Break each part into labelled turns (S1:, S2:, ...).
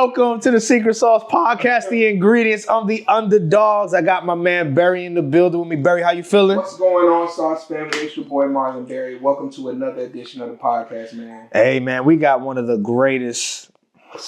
S1: Welcome to the Secret Sauce Podcast, the ingredients of the underdogs. I got my man Barry in the building with me. Barry, how you feeling?
S2: What's going on, Sauce family? It's your boy Marlon Barry. Welcome to another edition of the podcast, man.
S1: Hey, man, we got one of the greatest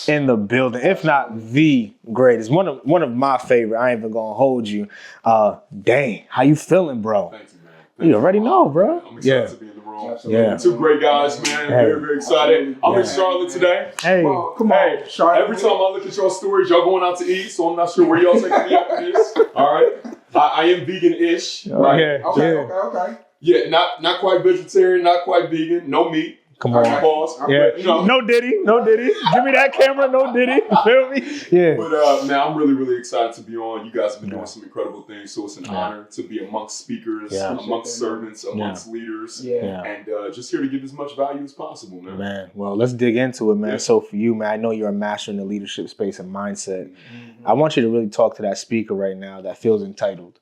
S1: in the building, if not the greatest. One of my favorite. I ain't even gonna hold you. Dang, how you feeling, bro?
S3: Thank you, man.
S1: You already know, bro.
S3: I'm excited to be in the room.
S2: Absolutely.
S1: Yeah.
S3: Two great guys, man. Very, very excited. I'm in Charlotte today.
S1: Hey,
S2: Well, come on, Charlotte.
S3: Every time I look at y'all stories, y'all going out to eat, so I'm not sure where y'all taking me after this. All right. I am vegan-ish. Right?
S1: yeah,
S2: Okay.
S3: Yeah, not quite vegetarian, not quite vegan, no meat.
S1: Come on.
S3: Pause.
S1: Yeah.
S3: But, you know,
S1: No Diddy. Give me that camera. No Diddy. Feel me? Yeah.
S3: But man, I'm really, really excited to be on. You guys have been doing some incredible things, so it's an honor to be amongst speakers, amongst servants, amongst leaders, and just here to give as much value as possible, man.
S1: Man, well, let's dig into it, man. Yeah. So for you, man, I know you're a master in the leadership space and mindset. Mm-hmm. I want you to really talk to that speaker right now that feels entitled.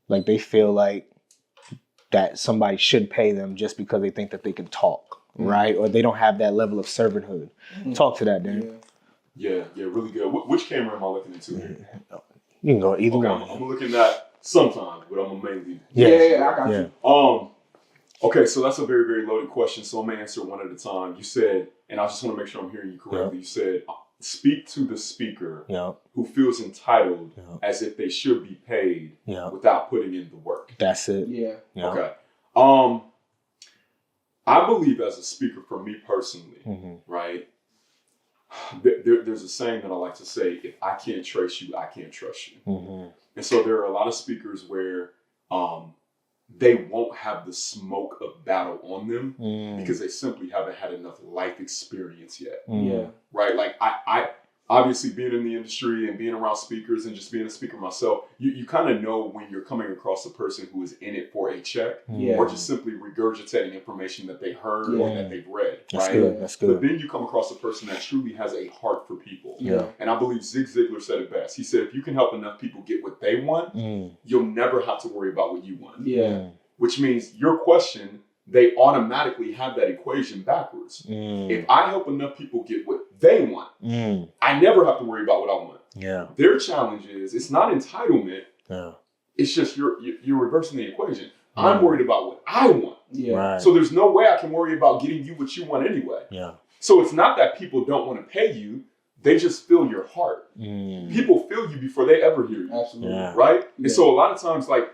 S1: Like they feel like that somebody should pay them just because they think that they can talk. Right? Or they don't have that level of servanthood. Talk to that, Dan.
S3: Yeah, really good. Which camera am I looking into here?
S1: You can go either one.
S3: I'm looking at sometimes, but I'm mainly.
S2: Yeah, I got you.
S3: Okay, so that's a very, very loaded question. So I'm gonna answer one at a time. You said, and I just want to make sure I'm hearing you correctly. You said, speak to the speaker who feels entitled as if they should be paid without putting in the work.
S1: That's it.
S2: Yeah.
S3: Okay. I believe as a speaker, for me personally, right, there's a saying that I like to say, if I can't trace you, I can't trust you. And so there are a lot of speakers where they won't have the smoke of battle on them because they simply haven't had enough life experience yet.
S2: Yeah.
S3: Right? Like I obviously being in the industry and being around speakers and just being a speaker myself, you kind of know when you're coming across a person who is in it for a check or just simply regurgitating information that they heard or that they've read.
S1: That's
S3: right?
S1: good. That's good.
S3: But then you come across a person that truly has a heart for people.
S1: Yeah.
S3: And I believe Zig Ziglar said it best. He said, if you can help enough people get what they want, you'll never have to worry about what you want.
S2: Yeah.
S3: Which means your question, they automatically have that equation backwards. If I help enough people get what they want, I never have to worry about what I want.
S1: Yeah.
S3: Their challenge is, it's not entitlement.
S1: Yeah.
S3: It's just you're reversing the equation. I'm worried about what I want.
S2: Yeah.
S1: Right.
S3: So there's no way I can worry about getting you what you want anyway.
S1: Yeah.
S3: So it's not that people don't want to pay you. They just feel your heart. People feel you before they ever hear you.
S2: Absolutely.
S1: Yeah.
S3: Right? And so a lot of times, like,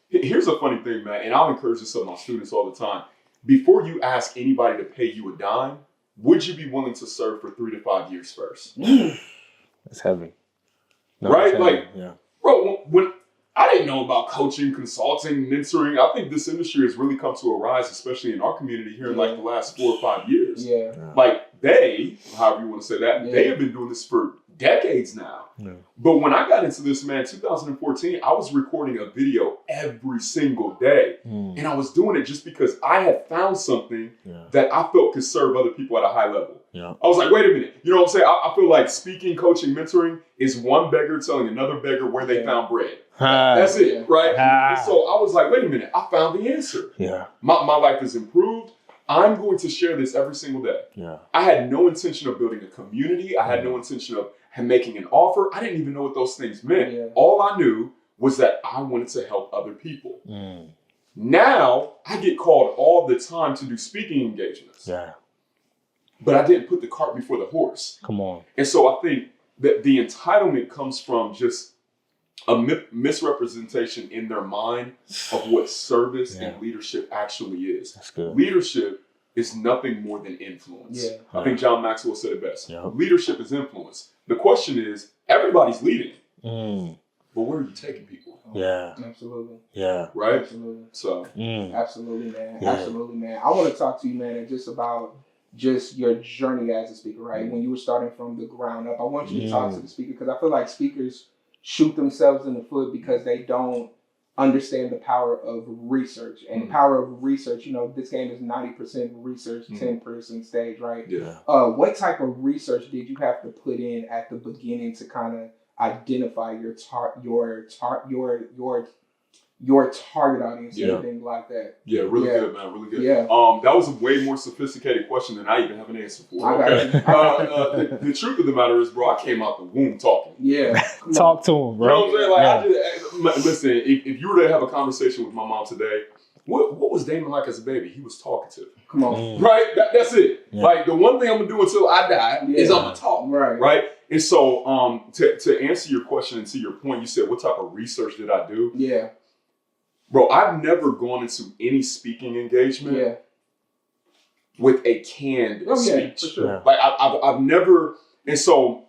S3: here's a funny thing, man, and I'll encourage this of my students all the time. Before you ask anybody to pay you a dime, would you be willing to serve for 3 to 5 years first?
S1: That's heavy. No,
S3: right?
S1: that's
S3: Like,
S1: heavy.
S3: bro, when I didn't know about coaching, consulting, mentoring, I think this industry has really come to a rise, especially in our community here in like the last 4 or 5 years.
S2: Yeah.
S3: Like they, however you want to say that, they have been doing this for decades now. Yeah. But when I got into this, man, 2014, I was recording a video every single day. And I was doing it just because I had found something that I felt could serve other people at a high level. Yeah. I was like, wait a minute. You know what I'm saying? I feel like speaking, coaching, mentoring is one beggar telling another beggar where they found bread. That's it, right? And so I was like, wait a minute. I found the answer.
S1: Yeah.
S3: My life has improved. I'm going to share this every single day. Yeah. I had no intention of building a community. I had no intention of making an offer. I didn't even know what those things meant. Yeah. All I knew was that I wanted to help other people. Now I get called all the time to do speaking engagements. Yeah. But I didn't put the cart before the horse.
S1: Come on.
S3: And so I think that the entitlement comes from just a misrepresentation in their mind of what service and leadership actually is. That's good. Leadership is nothing more than influence. Yeah. I think John Maxwell said it best. Yeah. Leadership is influence. The question is, everybody's leading, but where are you taking people?
S1: Yeah.
S2: Absolutely.
S3: Yeah. Right?
S2: Absolutely.
S3: So.
S2: Absolutely, man. Yeah. Absolutely, man. I want to talk to you, man, just about just your journey as a speaker, right? When you were starting from the ground up. I want you to talk to the speaker because I feel like speakers shoot themselves in the foot because they don't understand the power of research. And the power of research, you know, this game is 90% research, 10% stage, right? Yeah. What type of research did you have to put in at the beginning to kind of identify your target audience, anything like that.
S3: Yeah, really good, man. Really good.
S2: Yeah.
S3: That was a way more sophisticated question than I even have an answer for.
S2: I got
S3: Okay. The truth of the matter is, bro, I came out the womb talking.
S2: Yeah.
S1: Talk to him, bro.
S3: You know what I'm saying? Like, listen, if you were to have a conversation with my mom today, what was Damon like as a baby? He was talkative.
S2: Come on.
S3: Right? That's it. Yeah. Like, the one thing I'm going to do until I die is I'm going to talk. Right? And so, to answer your question and to your point, you said, what type of research did I do?
S2: Yeah.
S3: Bro, I've never gone into any speaking engagement with a canned speech.
S2: For sure.
S3: Like, I've never, and so,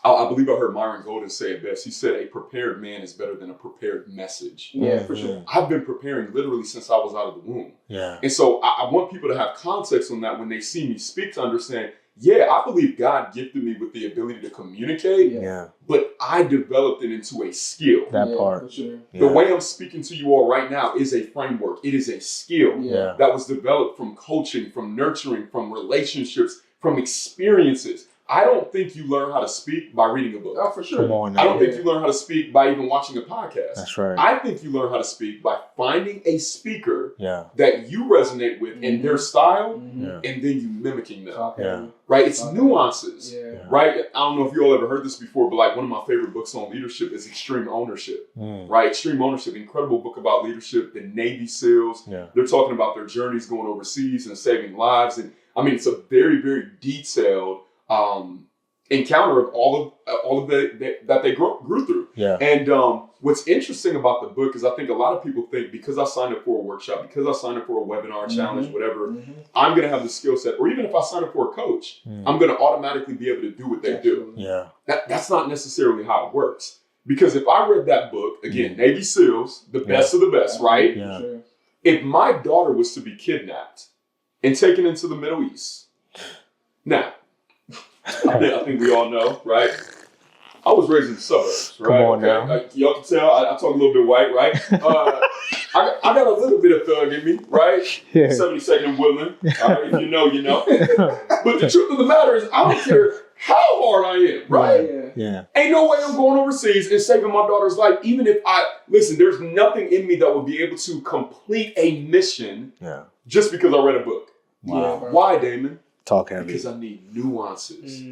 S3: I believe I heard Myron Golden say it best. He said, a prepared man is better than a prepared message.
S2: Yeah, for sure.
S3: I've been preparing literally since I was out of the womb.
S1: Yeah.
S3: And so I want people to have context on that when they see me speak, to understand, I believe God gifted me with the ability to communicate, but I developed it into a skill.
S1: That part.
S2: For sure.
S3: The way I'm speaking to you all right now is a framework. It is a skill that was developed from coaching, from nurturing, from relationships, from experiences. I don't think you learn how to speak by reading a book.
S2: Oh, for sure.
S1: Come on now.
S3: I don't think you learn how to speak by even watching a podcast.
S1: That's right.
S3: I think you learn how to speak by finding a speaker that you resonate with in their style, and then you mimicking them. Right? It's nuances. Right? I don't know if you all ever heard this before, but like one of my favorite books on leadership is Extreme Ownership. Right? Extreme Ownership, incredible book about leadership. The Navy SEALs, they're talking about their journeys going overseas and saving lives. And I mean, it's a very, very detailed encounter of all of that they grew through. And what's interesting about the book is I think a lot of people think because I signed up for a workshop, because I signed up for a webinar challenge, whatever, I'm going to have the skill set. Or even if I sign up for a coach, I'm going to automatically be able to do what they do. That's not necessarily how it works. Because if I read that book, again, Navy SEALs, the best of the best, right?
S2: Sure.
S3: If my daughter was to be kidnapped and taken into the Middle East, now, I think we all know, right? I was raised in the suburbs, right?
S1: Come on now.
S3: Y'all can tell I talk a little bit white, right? I got a little bit of thug in me, right? 72nd and Woodland. All right, if you know, you know. But the truth of the matter is, I don't care how hard I am, right? Ain't no way I'm going overseas and saving my daughter's life. Even if there's nothing in me that would be able to complete a mission just because I read a book.
S1: Wow.
S3: Why, Damon?
S1: Talk heavy.
S3: Because I need nuances.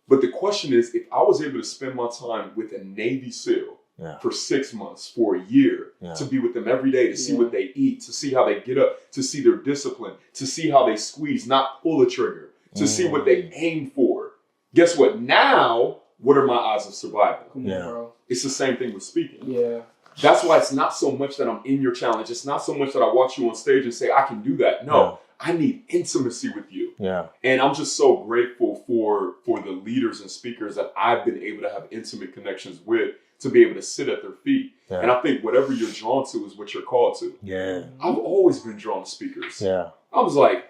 S3: But the question is, if I was able to spend my time with a Navy SEAL for 6 months, for a year, to be with them every day, to see what they eat, to see how they get up, to see their discipline, to see how they squeeze, not pull a trigger, to see what they aim for. Guess what? Now, what are my odds of survival?
S2: Bro.
S3: It's the same thing with speaking. That's why it's not so much that I'm in your challenge. It's not so much that I watch you on stage and say, I can do that. No. I need intimacy with you. And I'm just so grateful for the leaders and speakers that I've been able to have intimate connections with, to be able to sit at their feet. And I think whatever you're drawn to is what you're called to. I've always been drawn to speakers. I was like,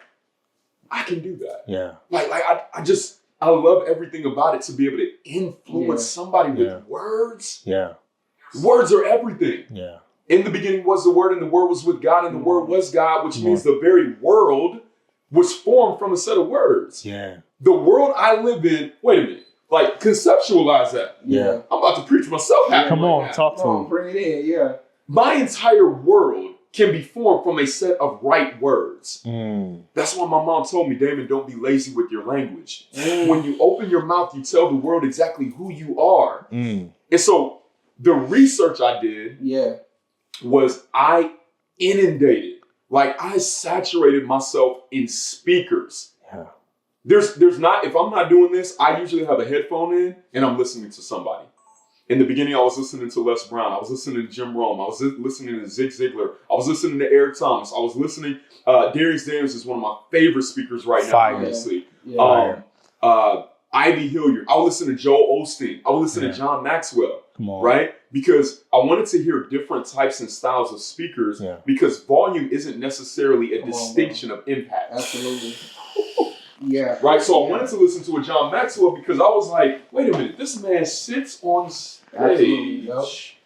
S3: I can do that. Like I love everything about it, to be able to influence somebody with words. Words are everything. In the beginning was the Word, and the Word was with God, and the Word was God, which means the very world was formed from a set of words. The world I live in, wait a minute, like conceptualize that. I'm about to preach myself.
S1: Come on, talk to him.
S2: Bring it in,
S3: My entire world can be formed from a set of right words. That's why my mom told me, Damon, don't be lazy with your language. When you open your mouth, you tell the world exactly who you are. And so the research I did was I inundated, like I saturated myself in speakers. There's not, if I'm not doing this, I usually have a headphone in and I'm listening to somebody. In the beginning, I was listening to Les Brown. I was listening to Jim Rome. I was listening to Zig Ziglar. I was listening to Eric Thomas. I was listening, Darius Daniels is one of my favorite speakers right now, obviously. Ivy Hilliard. I would listen to Joel Osteen. I would listen to John Maxwell. Right? Because I wanted to hear different types and styles of speakers, because volume isn't necessarily a distinction of impact.
S2: Absolutely.
S3: Right? So I wanted to listen to a John Maxwell because I was like, wait a minute, this man sits on stage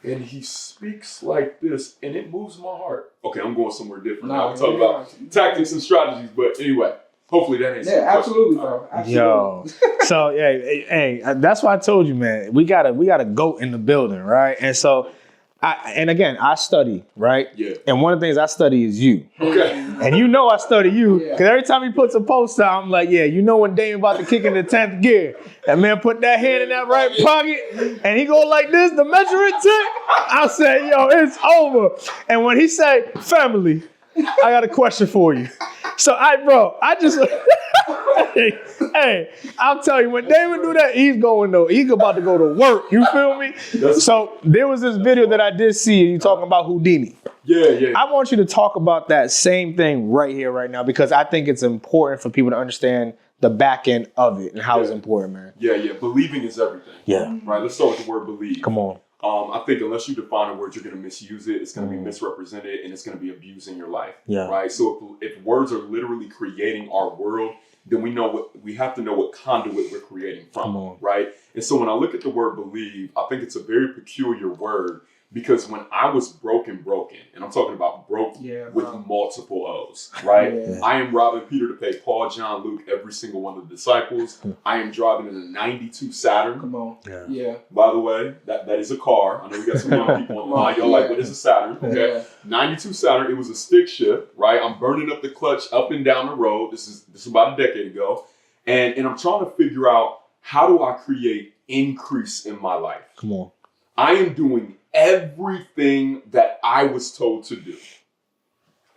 S3: and he speaks like this and it moves my heart. Okay, I'm going somewhere different. Now I'm talking about tactics and strategies, but anyway. Hopefully that answers
S2: absolutely, bro. Absolutely.
S1: Yo, so hey, that's why I told you, man. We got a goat in the building, right? And so And again, I study, right?
S3: Yeah.
S1: And one of the things I study is you.
S3: Okay.
S1: And you know I study you.
S2: Yeah.
S1: Because every time he puts a post out, I'm like, yeah, you know when Damon about to kick in the 10th gear. That man put that hand in that right pocket and he go like this, the measuring tape. I said, yo, it's over. And when he say, family, I got a question for you. So I just hey, I'll tell you, when Damon do that, he's about to go to work. You feel me? So there was this video that I did see, you talking about Houdini.
S3: Yeah.
S1: I want you to talk about that same thing right here, right now, because I think it's important for people to understand the back end of it and how it's important, man.
S3: Yeah. Believing is everything.
S1: Yeah.
S3: Right. Let's start with the word believe.
S1: Come on.
S3: I think unless you define a word, you're going to misuse it. It's going to be misrepresented, and it's going to be abusing your life.
S1: Yeah.
S3: Right. So if words are literally creating our world, then we have to know what conduit we're creating from.
S1: Come on.
S3: Right. And so when I look at the word believe, I think it's a very peculiar word. Because when I was broken, and I'm talking about broke with multiple O's, right?
S2: Yeah.
S3: I am robbing Peter to pay Paul, John, Luke, every single one of the disciples. I am driving in a 92 Saturn.
S2: Come on. Yeah.
S3: By the way, that is a car. I know we got some young people on the line. Y'all like, what is a Saturn? Okay.
S2: Yeah.
S3: 92 Saturn, it was a stick shift, right? I'm burning up the clutch up and down the road. This is about a decade ago. And I'm trying to figure out, how do I create increase in my life?
S1: Come on.
S3: I am doing everything that I was told to do.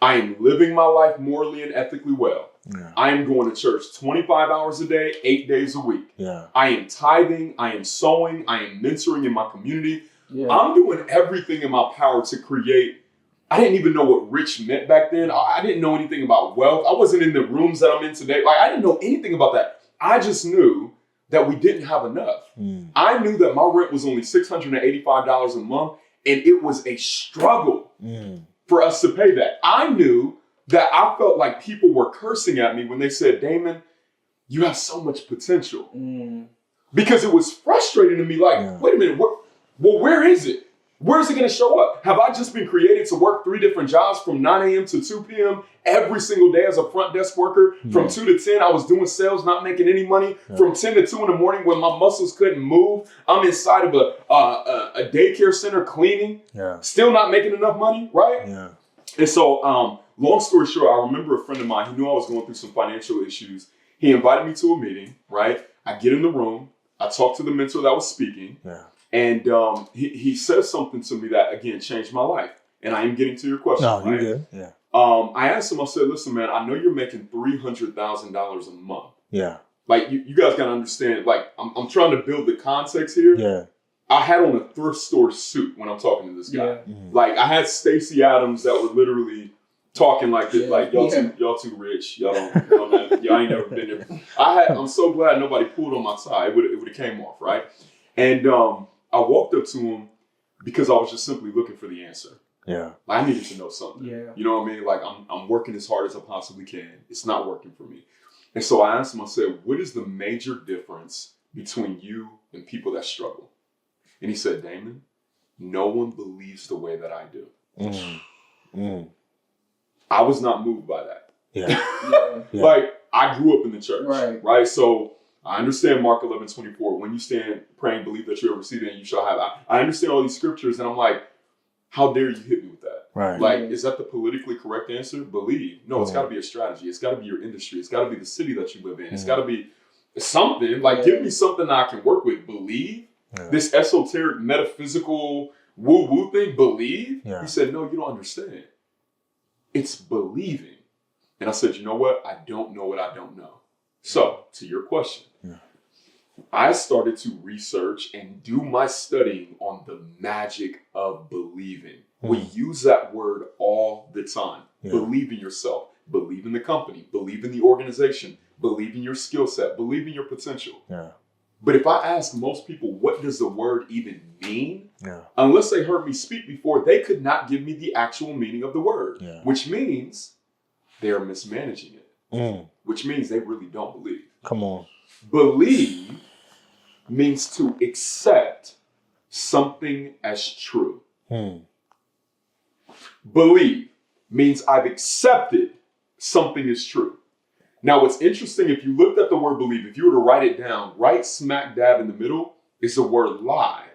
S3: I am living my life morally and ethically well.
S1: Yeah.
S3: I am going to church 25 hours a day, 8 days a week.
S1: Yeah.
S3: I am tithing. I am sowing. I am mentoring in my community.
S2: Yeah.
S3: I'm doing everything in my power to create. I didn't even know what rich meant back then. I didn't know anything about wealth. I wasn't in the rooms that I'm in today. Like, I didn't know anything about that. I just knew that we didn't have enough. I knew that my rent was only $685 a month, and it was a struggle for us to pay that. I knew that I felt like people were cursing at me when they said, Damon, you have so much potential. Because it was frustrating to me, like, wait a minute, where is it? Where is it going to show up? Have I just been created to work 3 different jobs from 9 a.m. to 2 p.m. every single day as a front desk worker? From 2 to 10, I was doing sales, not making any money. From 10 to 2 in the morning when my muscles couldn't move, I'm inside of a daycare center cleaning, still not making enough money, right?
S1: Yeah.
S3: And so, long story short, I remember a friend of mine, he knew I was going through some financial issues. He invited me to a meeting, right? I get in the room, I talk to the mentor that was speaking. And he says something to me that, again, changed my life. And I am getting to your question.
S1: No,
S3: right?
S1: you're good. Yeah.
S3: I asked him, I said, listen, man, I know you're making $300,000 a month.
S1: Yeah.
S3: Like, you guys got to understand, like, I'm trying to build the context here.
S1: Yeah.
S3: I had on a thrift store suit when I'm talking to this guy. Like, I had Stacey Adams that were literally talking like this, like, y'all too rich. Y'all ain't never been there. I'm so glad nobody pulled on my tie. It would have came off, right? And I walked up to him because I was just simply looking for the answer.
S1: Yeah.
S3: I needed to know something.
S2: Yeah.
S3: You know what I mean? Like, I'm working as hard as I possibly can. It's not working for me. And so I asked him, I said, what is the major difference between you and people that struggle? And he said, Damon, no one believes the way that I do. I was not moved by that.
S1: Yeah.
S3: Like, I grew up in the church.
S2: Right.
S3: So I understand Mark 11:24. When you stand, pray, and believe that you will receive it and you shall have it. I understand all these scriptures, and I'm like, how dare you hit me with that?
S1: Right.
S3: Like, is that the politically correct answer? Believe. No, it's got to be a strategy. It's got to be your industry. It's got to be the city that you live in. It's got to be something. Like, give me something that I can work with. Believe. This esoteric, metaphysical, woo-woo thing. Believe. He said, no, you don't understand. It's believing. And I said, you know what? I don't know what I don't know. So, to your question, I started to research and do my studying on the magic of believing. We use that word all the time. Believe in yourself. Believe in the company. Believe in the organization. Believe in your skill set. Believe in your potential. But if I ask most people, what does the word even mean? Unless they heard me speak before, they could not give me the actual meaning of the word, which means they are mismanaging it, which means they really don't believe.
S1: Come on.
S3: Believe means to accept something as true. Believe means I've accepted something as true. Now, what's interesting, if you looked at the word believe, if you were to write it down, right smack dab in the middle is the word lie.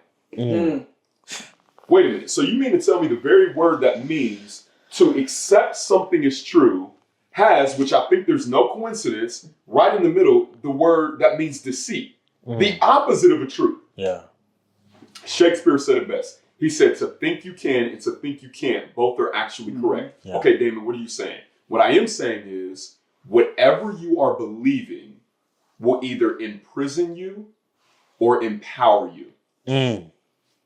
S3: Wait a minute. So you mean to tell me the very word that means to accept something is true has, which I think there's no coincidence, right in the middle, the word that means deceit. The opposite of a truth.
S1: Yeah.
S3: Shakespeare said it best. He said, to think you can and to think you can't, both are actually correct.
S1: Yeah.
S3: Okay, Damon, what are you saying? What I am saying is, whatever you are believing will either imprison you or empower you.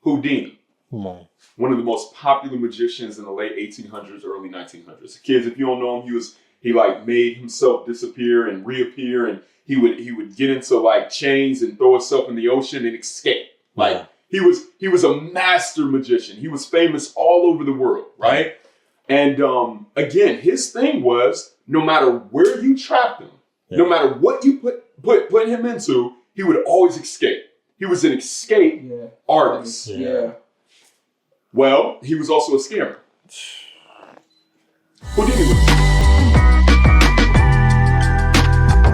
S3: Houdini, one of the most popular magicians in the late 1800s, early 1900s. Kids, if you don't know him, he like made himself disappear and reappear, and he would get into like chains and throw himself in the ocean and escape. Like he was a master magician. He was famous all over the world, right? And again, his thing was no matter where you trapped him, no matter what you put him into, he would always escape. He was an escape artist.
S2: Yeah.
S3: Well, he was also a scammer. Houdini was.